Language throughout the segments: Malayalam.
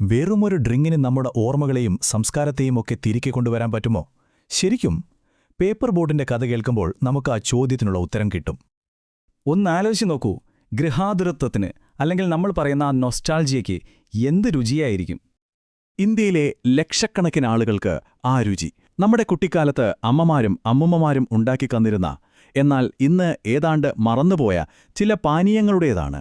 വെറുമൊരു ഡ്രിങ്കിന് നമ്മുടെ ഓർമ്മകളെയും സംസ്കാരത്തെയും ഒക്കെ തിരികെ കൊണ്ടുവരാൻ പറ്റുമോ? ശരിക്കും പേപ്പർ ബോട്ടിന്റെ കഥ കേൾക്കുമ്പോൾ നമുക്ക് ആ ചോദ്യത്തിനുള്ള ഉത്തരം കിട്ടും. ഒന്നാലോചിച്ച് നോക്കൂ, ഗൃഹാതുരത്വത്തിന് അല്ലെങ്കിൽ നമ്മൾ പറയുന്ന ആ നൊസ്റ്റാൾജിയയ്ക്ക് എന്ത് രുചിയായിരിക്കും. ഇന്ത്യയിലെ ലക്ഷക്കണക്കിന് ആളുകൾക്ക് ആ രുചി നമ്മുടെ കുട്ടിക്കാലത്ത് അമ്മമാരും അമ്മുമ്മമാരും ഉണ്ടാക്കി തന്നിരുന്ന, എന്നാൽ ഇന്ന് ഏതാണ്ട് മറന്നുപോയ ചില പാനീയങ്ങളുടേതാണ്.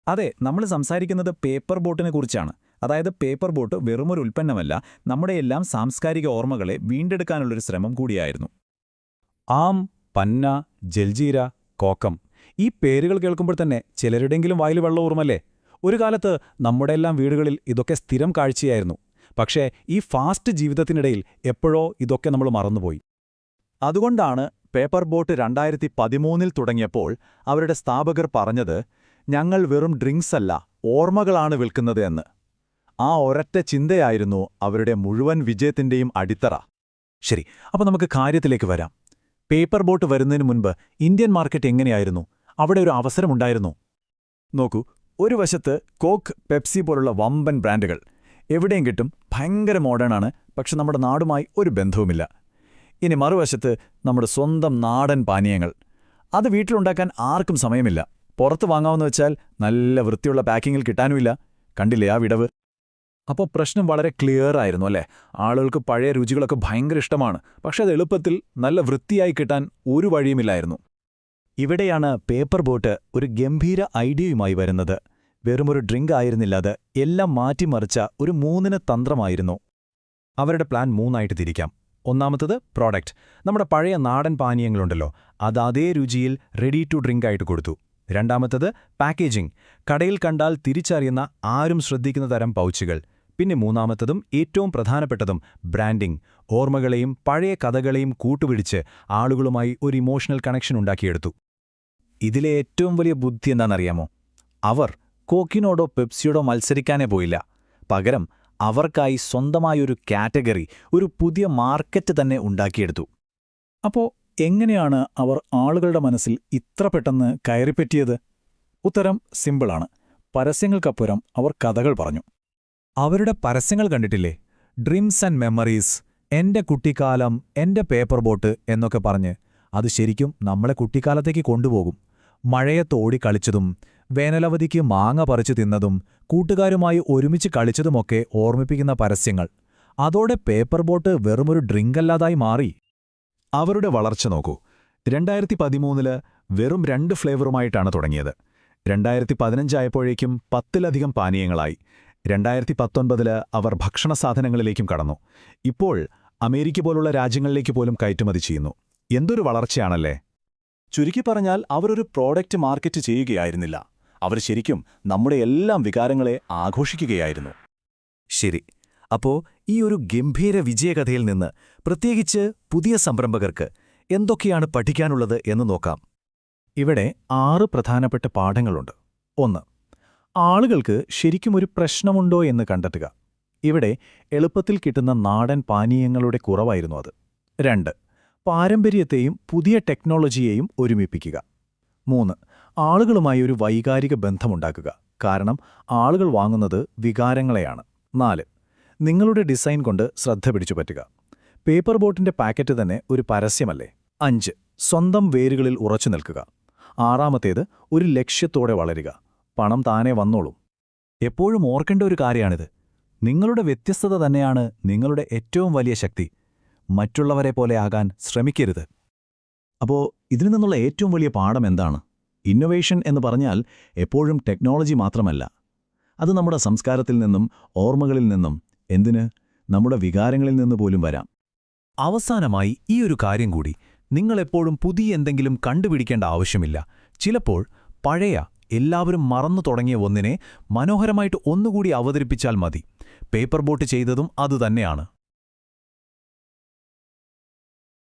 അതെ, നമ്മൾ സംസാരിക്കുന്നത് പേപ്പർ ബോട്ടിനെ കുറിച്ചാണ്. അതായത് പേപ്പർ ബോട്ട് വെറുമൊരു ഉൽപ്പന്നമല്ല, നമ്മുടെയെല്ലാം സാംസ്കാരിക ഓർമ്മകളെ വീണ്ടെടുക്കാനുള്ളൊരു ശ്രമം കൂടിയായിരുന്നു. ആം, പന്ന, ജൽജീര, കോക്കം, ഈ പേരുകൾ കേൾക്കുമ്പോൾ തന്നെ ചിലരുടെങ്കിലും വായിൽ വെള്ളം ഓർമ്മല്ലേ? ഒരു കാലത്ത് നമ്മുടെയെല്ലാം വീടുകളിൽ ഇതൊക്കെ സ്ഥിരം കാഴ്ചയായിരുന്നു. പക്ഷേ ഈ ഫാസ്റ്റ് ജീവിതത്തിനിടയിൽ എപ്പോഴോ ഇതൊക്കെ നമ്മൾ മറന്നുപോയി. അതുകൊണ്ടാണ് പേപ്പർ ബോട്ട് 2013 തുടങ്ങിയപ്പോൾ അവരുടെ സ്ഥാപകർ പറഞ്ഞത്, ഞങ്ങൾ വെറും ഡ്രിങ്ക്സല്ല, ഓർമ്മകളാണ് വിൽക്കുന്നത് എന്ന്. ആ ഒരൊറ്റ ചിന്തയായിരുന്നു അവരുടെ മുഴുവൻ വിജയത്തിന്റെയും അടിത്തറ. ശരി, അപ്പോൾ നമുക്ക് കാര്യത്തിലേക്ക് വരാം. പേപ്പർ ബോട്ട് വരുന്നതിന് മുൻപ് ഇന്ത്യൻ മാർക്കറ്റ് എങ്ങനെയായിരുന്നു? അവിടെ ഒരു അവസരമുണ്ടായിരുന്നു. നോക്കൂ, ഒരു വശത്ത് കോക്ക്, പെപ്സി പോലുള്ള വമ്പൻ ബ്രാൻഡുകൾ എവിടെയും കിട്ടും, ഭയങ്കര മോഡേണാണ്, പക്ഷെ നമ്മുടെ നാടുമായി ഒരു ബന്ധവുമില്ല. ഇനി മറുവശത്ത് നമ്മുടെ സ്വന്തം നാടൻ പാനീയങ്ങൾ. അത് വീട്ടിലുണ്ടാക്കാൻ ആർക്കും സമയമില്ല. പുറത്ത് വാങ്ങാമെന്ന് വെച്ചാൽ നല്ല വൃത്തിയുള്ള പാക്കിങ്ങിൽ കിട്ടാനുമില്ല. കണ്ടില്ലേ ആ വിടവ്? അപ്പോൾ പ്രശ്നം വളരെ ക്ലിയർ ആയിരുന്നു അല്ലേ? ആളുകൾക്ക് പഴയ രുചികളൊക്കെ ഭയങ്കര ഇഷ്ടമാണ്, പക്ഷെ അത് എളുപ്പത്തിൽ നല്ല വൃത്തിയായി കിട്ടാൻ ഒരു വഴിയുമില്ലായിരുന്നു. ഇവിടെയാണ് പേപ്പർ ബോട്ട് ഒരു ഗംഭീര ഐഡിയയുമായി വരുന്നത്. വെറുമൊരു ഡ്രിങ്ക് ആയിരുന്നില്ല അത്, എല്ലാം മാറ്റിമറിച്ച ഒരു 3 തന്ത്രമായിരുന്നു. അവരുടെ പ്ലാൻ 3ആയിട്ട് തിരിക്കാം. ഒന്നാമത്തത് പ്രോഡക്റ്റ്. നമ്മുടെ പഴയ നാടൻ പാനീയങ്ങളുണ്ടല്ലോ, അത് അതേ രുചിയിൽ റെഡി ടു ഡ്രിങ്ക് ആയിട്ട് കൊടുത്തു. രണ്ടാമത്തത് പാക്കേജിംഗ്. കടയിൽ കണ്ടാൽ തിരിച്ചറിയുന്ന, ആരും ശ്രദ്ധിക്കുന്ന തരം പൗച്ചുകൾ. പിന്നെ മൂന്നാമത്തതും ഏറ്റവും പ്രധാനപ്പെട്ടതും ബ്രാൻഡിംഗ്. ഓർമ്മകളെയും പഴയ കഥകളെയും കൂട്ടുപിടിച്ച് ആളുകളുമായി ഒരു ഇമോഷണൽ കണക്ഷൻ ഉണ്ടാക്കിയെടുത്തു. ഇതിലെ ഏറ്റവും വലിയ ബുദ്ധി എന്താണെന്നറിയാമോ? അവർ കോക്കിനോടോ പെപ്സിയോടോ മത്സരിക്കാനേ പോയില്ല. പകരം അവർക്കായി സ്വന്തമായൊരു കാറ്റഗറി, ഒരു പുതിയ മാർക്കറ്റ് തന്നെ ഉണ്ടാക്കിയെടുത്തു. അപ്പോൾ എങ്ങനെയാണ് അവർ ആളുകളുടെ മനസ്സിൽ ഇത്ര പെട്ടെന്ന് കയറിപ്പറ്റിയത്? ഉത്തരം സിമ്പിളാണ്. പരസ്യങ്ങൾക്കപ്പുറം അവർ കഥകൾ പറഞ്ഞു. അവരുടെ പരസ്യങ്ങൾ കണ്ടിട്ടില്ലേ? ഡ്രീംസ് ആൻഡ് മെമ്മറീസ്, എന്റെ കുട്ടിക്കാലം, എന്റെ പേപ്പർ ബോട്ട് എന്നൊക്കെ പറഞ്ഞ്. അത് ശരിക്കും നമ്മളെ കുട്ടിക്കാലത്തേക്ക് കൊണ്ടുപോകും. മഴയത്തോടി കളിച്ചതും വേനലവധിക്ക് മാങ്ങ പറിച്ചു തിന്നതും കൂട്ടുകാരുമായി ഒരുമിച്ച് കളിച്ചതുമൊക്കെ ഓർമ്മിപ്പിക്കുന്ന പരസ്യങ്ങൾ. അതോടെ പേപ്പർ ബോട്ട് വെറുമൊരു ഡ്രിങ്കല്ലാതായി മാറി. അവരുടെ വളർച്ച നോക്കൂ. 2013 വെറും 2 ഫ്ലേവറുമായിട്ടാണ് തുടങ്ങിയത്. 2015 ആയപ്പോഴേക്കും 10ലധികം പാനീയങ്ങളായി. 2019 അവർ ഭക്ഷണസാധനങ്ങളിലേക്കും കടന്നു. ഇപ്പോൾ അമേരിക്ക പോലുള്ള രാജ്യങ്ങളിലേക്ക് പോലും കയറ്റുമതി ചെയ്യുന്നു. എന്തൊരു വളർച്ചയാണല്ലേ? ചുരുക്കി പറഞ്ഞാൽ അവരൊരു പ്രോഡക്റ്റ് മാർക്കറ്റ് ചെയ്യുകയായിരുന്നില്ല, അവർ ശരിക്കും നമ്മുടെ എല്ലാം വികാരങ്ങളെ ആഘോഷിക്കുകയായിരുന്നു. ശരി, അപ്പോ ഈ ഒരു ഗംഭീര വിജയകഥയിൽ നിന്ന് പ്രത്യേകിച്ച് പുതിയ സംരംഭകർക്ക് എന്തൊക്കെയാണ് പഠിക്കാനുള്ളത് എന്ന് നോക്കാം. ഇവിടെ 6 പ്രധാനപ്പെട്ട പാഠങ്ങളുണ്ട്. 1. ആളുകൾക്ക് ശരിക്കും ഒരു പ്രശ്നമുണ്ടോ എന്ന് കണ്ടെത്തുക. ഇവിടെ എളുപ്പത്തിൽ കിട്ടുന്ന നാടൻ പാനീയങ്ങളുടെ കുറവായിരുന്നു അത്. 2. പാരമ്പര്യത്തെയും പുതിയ ടെക്നോളജിയെയും ഒരുമിപ്പിക്കുക. 3. ആളുകളുമായി ഒരു വൈകാരിക ബന്ധമുണ്ടാക്കുക, കാരണം ആളുകൾ വാങ്ങുന്നത് വികാരങ്ങളെയാണ്. 4. നിങ്ങളുടെ ഡിസൈൻ കൊണ്ട് ശ്രദ്ധ പിടിച്ചുപറ്റുക. പേപ്പർ ബോട്ടിന്റെ പാക്കറ്റ് തന്നെ ഒരു പരസ്യമല്ലേ? 5. സ്വന്തം വേരുകളിൽ ഉറച്ചു നിൽക്കുക. 6. ഒരു ലക്ഷ്യത്തോടെ വളരുക. പണം താനേ വന്നോളും. എപ്പോഴും ഓർക്കേണ്ട ഒരു കാര്യമാണിത്. നിങ്ങളുടെ വ്യത്യസ്തത തന്നെയാണ് നിങ്ങളുടെ ഏറ്റവും വലിയ ശക്തി. മറ്റുള്ളവരെ പോലെ ആകാൻ ശ്രമിക്കരുത്. അപ്പോൾ ഇതിൽ നിന്നുള്ള ഏറ്റവും വലിയ പാഠം എന്താണ്? ഇന്നൊവേഷൻ എന്ന് പറഞ്ഞാൽ എപ്പോഴും ടെക്നോളജി മാത്രമല്ല. അത് നമ്മുടെ സംസ്കാരത്തിൽ നിന്നും, ഓർമ്മകളിൽ നിന്നും, എന്തിന് നമ്മുടെ വികാരങ്ങളിൽ നിന്ന് പോലും വരാം. അവസാനമായി ഈ ഒരു കാര്യം കൂടി, നിങ്ങളെപ്പോഴും പുതിയ എന്തെങ്കിലും കണ്ടുപിടിക്കേണ്ട ആവശ്യമില്ല. ചിലപ്പോൾ പഴയ, എല്ലാവരും മറന്നു തുടങ്ങിയ ഒന്നിനെ മനോഹരമായിട്ട് ഒന്നുകൂടി അവതരിപ്പിച്ചാൽ മതി. പേപ്പർ ബോട്ട് ചെയ്തതും അതുതന്നെയാണ്.